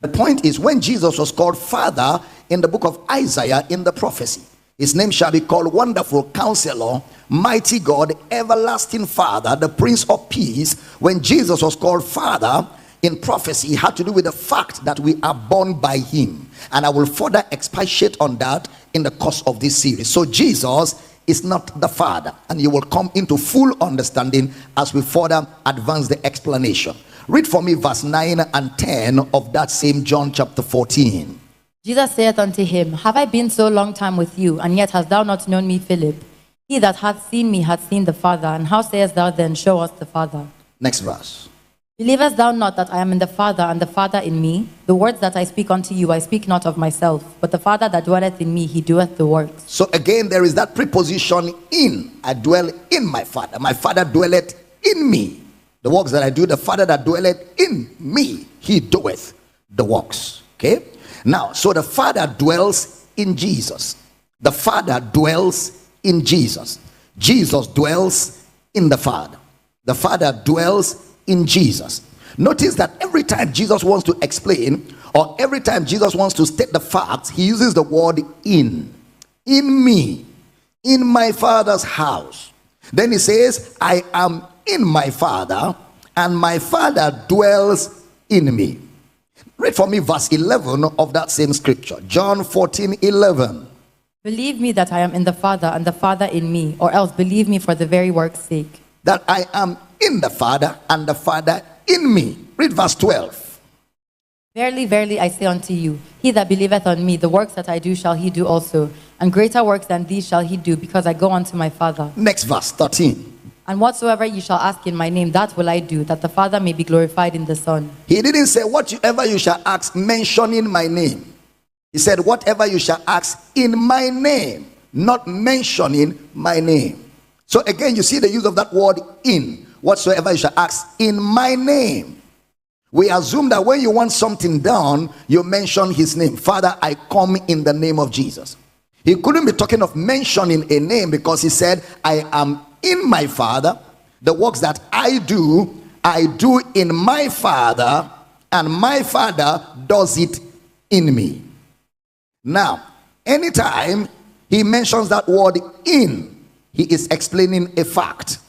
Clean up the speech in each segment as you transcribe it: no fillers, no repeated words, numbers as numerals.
The point is, when Jesus was called Father in the book of Isaiah in the prophecy, his name shall be called Wonderful Counselor, Mighty God, Everlasting Father, the Prince of Peace. When Jesus was called Father in prophecy, it had to do with the fact that we are born by him. And I will further expatiate on that in the course of this series. So Jesus is not the Father, and you will come into full understanding as we further advance the explanation. Read for me verse 9 and 10 of that same John chapter 14. Jesus saith unto him, Have I been so long time with you, and yet hast thou not known me, Philip? He that hath seen me hath seen the Father, and how sayest thou then, Show us the Father? Next verse. Believest thou not that I am in the Father, and the Father in me? The words that I speak unto you, I speak not of myself, but the Father that dwelleth in me, he doeth the works. So again, there is that preposition in. I dwell in my Father. My Father dwelleth in me. The works that I do, the Father that dwelleth in me, he doeth the works. Okay? Now, so the Father dwells in Jesus. The Father dwells in Jesus. Jesus dwells in the Father. The Father dwells in Jesus. Notice that every time Jesus wants to explain, or every time Jesus wants to state the facts, he uses the word in. In me, in my Father's house. Then he says, I am in my Father, and my Father dwells in me. Read for me verse 11 of that same scripture. John 14:11. Believe me that I am in the Father, and the Father in me, or else believe me for the very work's sake. That I am in the Father, and the Father in me. Read verse 12. Verily, verily, I say unto you, he that believeth on me, the works that I do shall he do also, and greater works than these shall he do, because I go unto my Father. Next verse, 13. And whatsoever you shall ask in my name, that will I do, that the Father may be glorified in the Son. He didn't say, whatever you shall ask, mentioning my name. He said, whatever you shall ask in my name, not mentioning my name. So again, you see the use of that word in. Whatsoever you shall ask in my name. We assume that when you want something done, you mention his name. Father, I come in the name of Jesus. He couldn't be talking of mentioning a name, because he said, I am in my Father. The works that I do in my Father, and my Father does it in me. Now, anytime he mentions that word in, he is explaining a fact.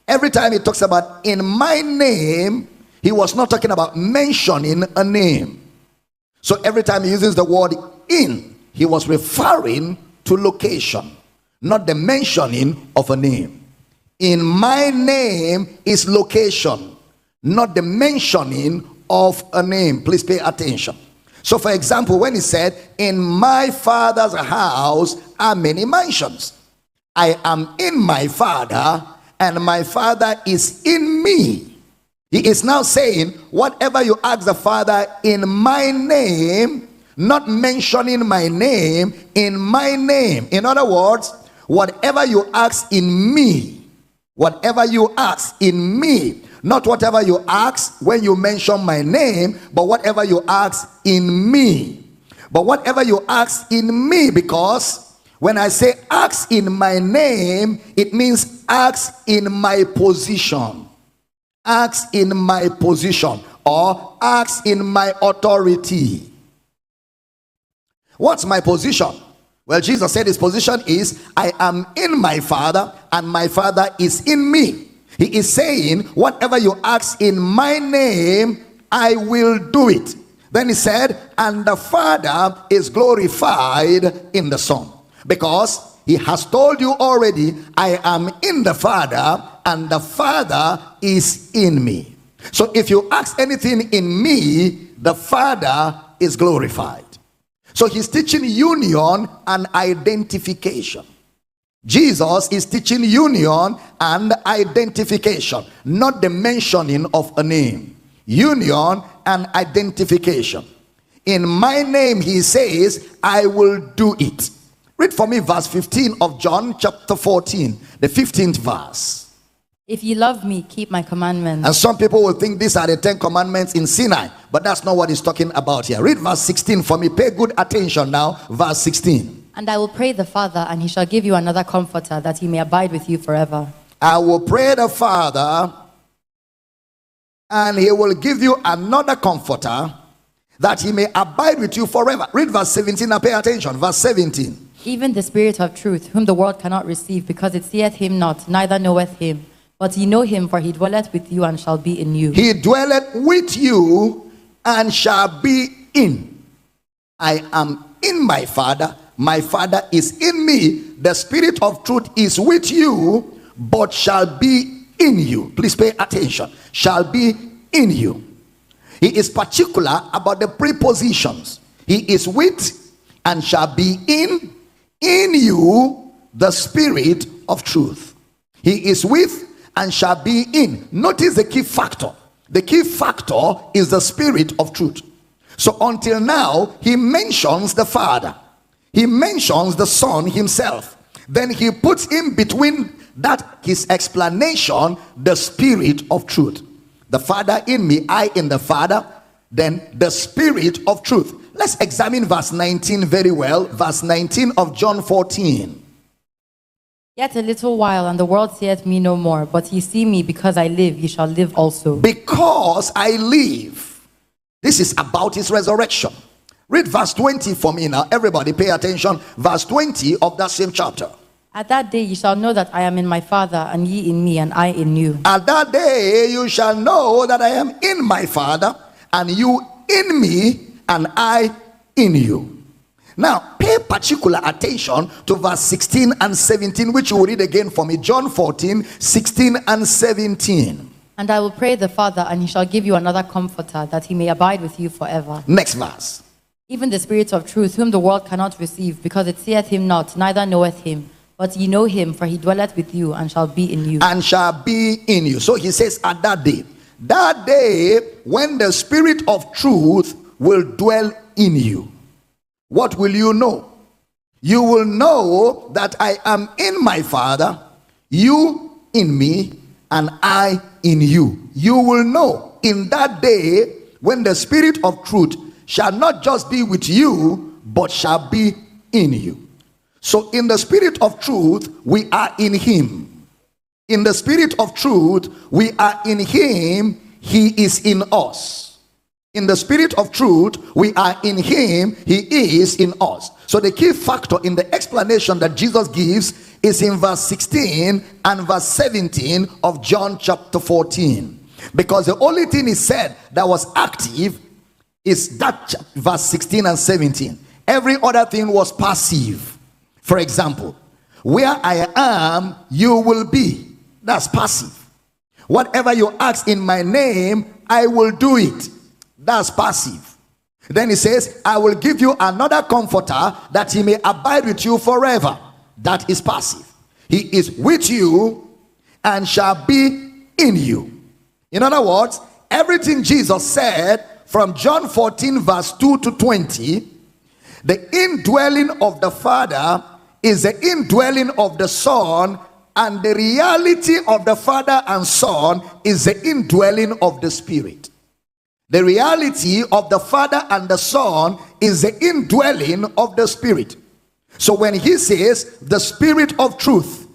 Every time he talks about in my name, he was not talking about mentioning a name. So every time he uses the word in, he was referring to location, not the mentioning of a name. In my name is location, not the mentioning of a name. Please pay attention. So for example, when he said, in my Father's house are many mansions. I am in my Father, and my Father is in me. He is now saying, whatever you ask the Father in my name, not mentioning my name, in my name. In other words, whatever you ask in me, whatever you ask in me, not whatever you ask when you mention my name, but whatever you ask in me. But whatever you ask in me, because when I say ask in my name, it means ask in my position. Ask in my position, or ask in my authority. What's my position? Well, Jesus said his position is, I am in my Father, and my Father is in me. He is saying, whatever you ask in my name, I will do it. Then he said, and the Father is glorified in the Son. Because he has told you already, I am in the Father, and the Father is in me. So if you ask anything in me, the Father is glorified. So he's teaching union and identification. Jesus is teaching union and identification, not the mentioning of a name. Union and identification. In my name, he says, I will do it. Read for me verse 15 of John chapter 14, the 15th verse. If ye love me, keep my commandments. And some people will think these are the 10 commandments in Sinai, but that's not what he's talking about here. Read verse 16 for me. Pay good attention now. Verse 16. And I will pray the Father, and he shall give you another comforter, that he may abide with you forever. I will pray the Father, and he will give you another comforter, that he may abide with you forever. Read verse 17 and pay attention. Verse 17. Even the Spirit of truth, whom the world cannot receive, because it seeth him not, neither knoweth him. But ye know him, for he dwelleth with you and shall be in you. He dwelleth with you and shall be in. I am in my Father is in me. The Spirit of truth is with you, but shall be in you. Please pay attention. Shall be in you. He is particular about the prepositions. He is with and shall be in you, the Spirit of truth. He is with and shall be in. Notice the key factor. The key factor is the Spirit of truth. So until now, he mentions the Father. He mentions the Son himself. Then he puts in between that his explanation, the Spirit of truth. The Father in me, I in the Father, then the Spirit of truth. Let's examine verse 19 very well. Verse 19 of John 14. Yet a little while, and the world seeth me no more. But ye see me, because I live, ye shall live also. Because I live. This is about his resurrection. Read verse 20 for me now. Everybody pay attention. Verse 20 of that same chapter. At that day ye shall know that I am in my Father, and ye in me, and I in you. At that day you shall know that I am in my Father, and you in me, and I in you. Now, pay particular attention to verse 16 and 17, which you will read again for me. John 14, 16 and 17. And I will pray the Father, and he shall give you another comforter, that he may abide with you forever. Next verse. Even the Spirit of truth, whom the world cannot receive, because it seeth him not, neither knoweth him. But ye know him, for he dwelleth with you, and shall be in you. And shall be in you. So he says at that day when the Spirit of truth will dwell in you. What will you know? You will know that I am in my Father, you in me, and I in you. You will know in that day when the Spirit of truth shall not just be with you, but shall be in you. So in the Spirit of truth, we are in him. In the Spirit of truth, we are in him. He is in us. In the Spirit of truth, we are in him. He is in us. So the key factor in the explanation that Jesus gives is in verse 16 and verse 17 of John chapter 14. Because the only thing he said that was active is that verse 16 and 17. Every other thing was passive. For example, where I am, you will be. That's passive. Whatever you ask in my name, I will do it. That's passive. Then he says, I will give you another comforter, that he may abide with you forever. That is passive. He is with you and shall be in you. In other words, everything Jesus said from John 14 verse 2 to 20, the indwelling of the Father is the indwelling of the Son, and the reality of the Father and Son is the indwelling of the Spirit. The reality of the Father and the Son is the indwelling of the Spirit. So when he says the Spirit of truth,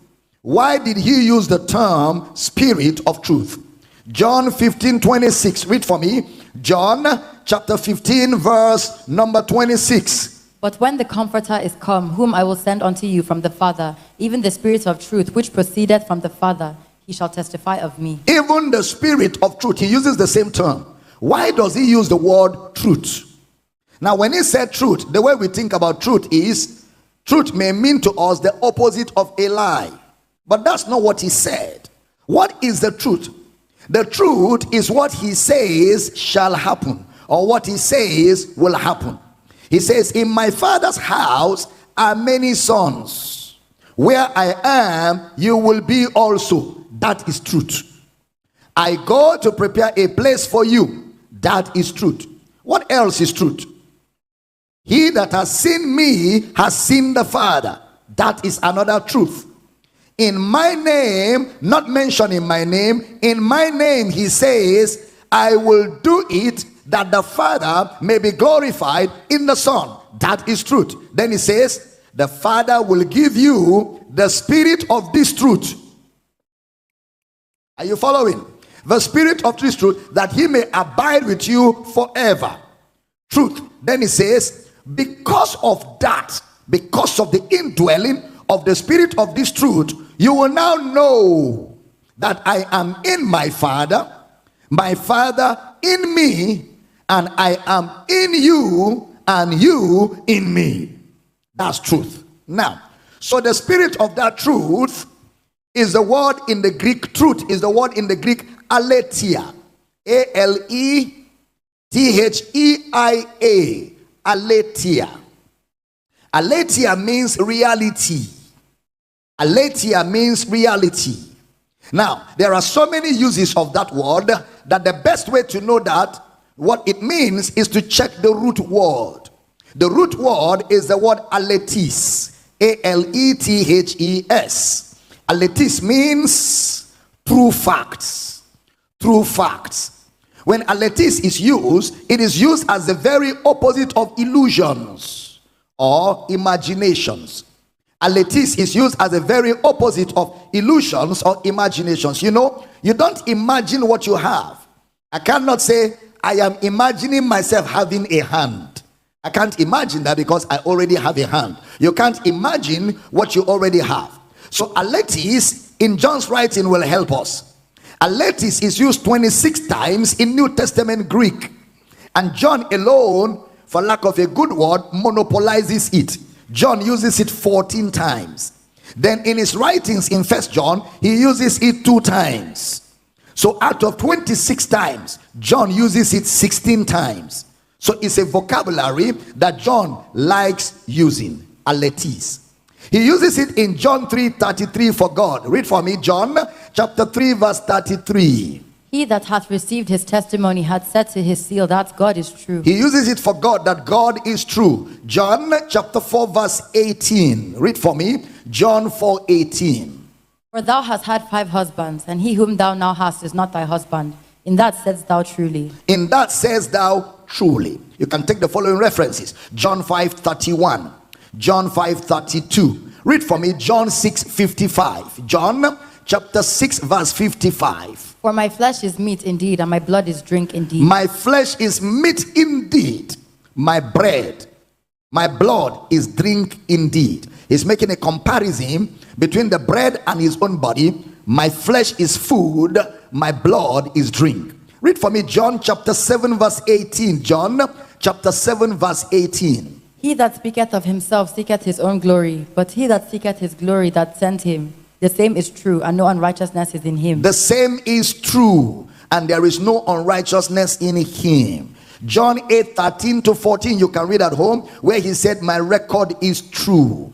why did he use the term Spirit of truth? John 15:26. Read for me. John chapter 15 verse number 26. But when the Comforter is come, whom I will send unto you from the Father, even the Spirit of truth, which proceedeth from the Father, he shall testify of me. Even the Spirit of truth, he uses the same term. Why does he use the word truth? Now, when he said truth, the way we think about truth is, truth may mean to us the opposite of a lie. But that's not what he said. What is the truth? The truth is what he says shall happen, or what he says will happen. He says, in my Father's house are many sons. Where I am, you will be also. That is truth. I go to prepare a place for you. That is truth. What else is truth? He that has seen me has seen the Father. That is another truth. In my name, not mentioning my name, in my name he says, I will do it that the Father may be glorified in the Son. That is truth. Then he says, the Father will give you the Spirit of this truth. Are you following? The Spirit of this truth, that he may abide with you forever. Truth. Then he says, because of that, because of the indwelling of the spirit of this truth, you will now know that I am in my Father in me, and I am in you, and you in me. That's truth. Now, so the spirit of that truth is the word in the Greek, truth is the word in the Greek aletheia. A-L-E-T-H-E-I-A. Aletheia. Aletheia means reality. Aletheia means reality. Now, there are so many uses of that word that the best way to know that what it means is to check the root word. The root word is the word aletheis. A-L-E-T-H-E-S. Aletheis means true facts. True facts. When aletheis is used, it is used as the very opposite of illusions or imaginations. Aletheis is used as the very opposite of illusions or imaginations. You know, you don't imagine what you have. I cannot say, I am imagining myself having a hand. I can't imagine that because I already have a hand. You can't imagine what you already have. So aletheis in John's writing will help us. Aletheis is used 26 times in New Testament Greek, and John alone, for lack of a good word, monopolizes it. John uses it 14 times. Then in his writings in 1 John, he uses it 2 times. So out of 26 times, John uses it 16 times. So it's a vocabulary that John likes using, aletheis. He uses it in John 3:33 for God. Read for me, John chapter 3 verse 33. He that hath received his testimony hath said to his seal that God is true. He uses it for God, that God is true. John chapter 4 verse 18. Read for me, John 4:18. For thou hast had 5 husbands, and he whom thou now hast is not thy husband. In that saidst thou truly. In that says thou truly. You can take the following references. John 5:31. John 5:32. Read for me, John 6:55. John chapter 6 verse 55. For my flesh is meat indeed, and my blood is drink indeed. My flesh is meat indeed, my bread, my blood is drink indeed. He's making a comparison between the bread and his own body. My flesh is food, my blood is drink. Read for me, John chapter 7 verse 18. John chapter 7 verse 18. He that speaketh of himself seeketh his own glory, but he that seeketh his glory that sent him, the same is true, and no unrighteousness is in him. The same is true, and there is no unrighteousness in him. John 8:13 to 14, you can read at home, where he said, my record is true.